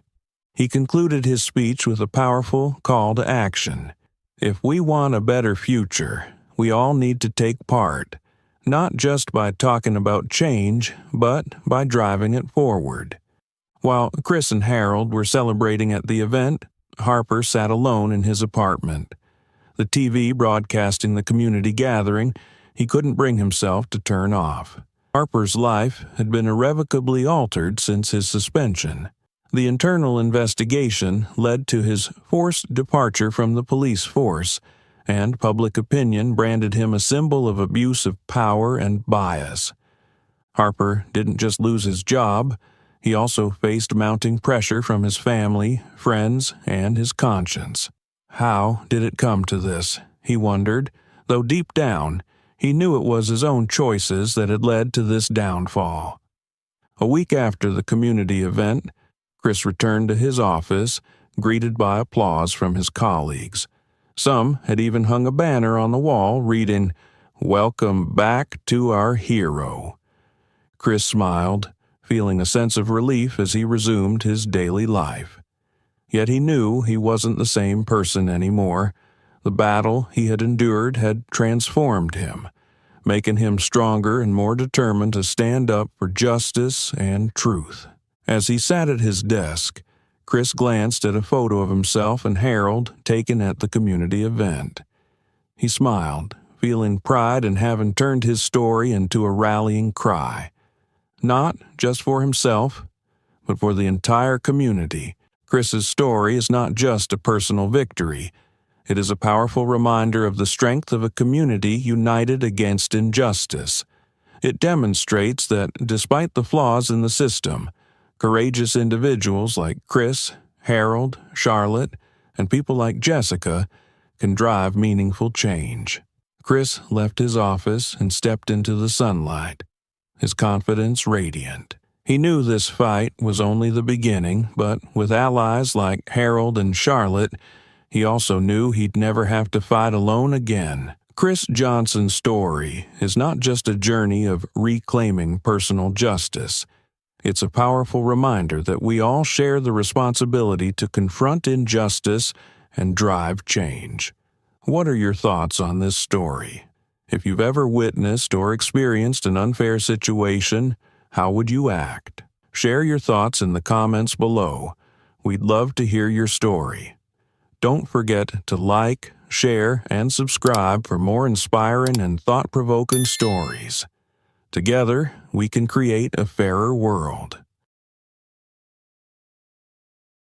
He concluded his speech with a powerful call to action. If we want a better future, we all need to take part, not just by talking about change, but by driving it forward. While Chris and Harold were celebrating at the event, Harper sat alone in his apartment. The TV broadcasting the community gathering, he couldn't bring himself to turn off. Harper's life had been irrevocably altered since his suspension. The internal investigation led to his forced departure from the police force, and public opinion branded him a symbol of abuse of power and bias. Harper didn't just lose his job, he also faced mounting pressure from his family, friends, and his conscience. How did it come to this? He wondered, though deep down, he knew it was his own choices that had led to this downfall. A week after the community event, Chris returned to his office, greeted by applause from his colleagues. Some had even hung a banner on the wall reading, "Welcome back to our hero." Chris smiled, feeling a sense of relief as he resumed his daily life. Yet he knew he wasn't the same person anymore. The battle he had endured had transformed him, making him stronger and more determined to stand up for justice and truth. As he sat at his desk, Chris glanced at a photo of himself and Harold taken at the community event. He smiled, feeling pride in having turned his story into a rallying cry. Not just for himself, but for the entire community. Chris's story is not just a personal victory. It is a powerful reminder of the strength of a community united against injustice. It demonstrates that, despite the flaws in the system, courageous individuals like Chris, Harold, Charlotte, and people like Jessica can drive meaningful change. Chris left his office and stepped into the sunlight, his confidence radiant. He knew this fight was only the beginning, but with allies like Harold and Charlotte, he also knew he'd never have to fight alone again. Chris Johnson's story is not just a journey of reclaiming personal justice. It's a powerful reminder that we all share the responsibility to confront injustice and drive change. What are your thoughts on this story? If you've ever witnessed or experienced an unfair situation, how would you act? Share your thoughts in the comments below. We'd love to hear your story. Don't forget to like, share, and subscribe for more inspiring and thought-provoking stories. Together, we can create a fairer world.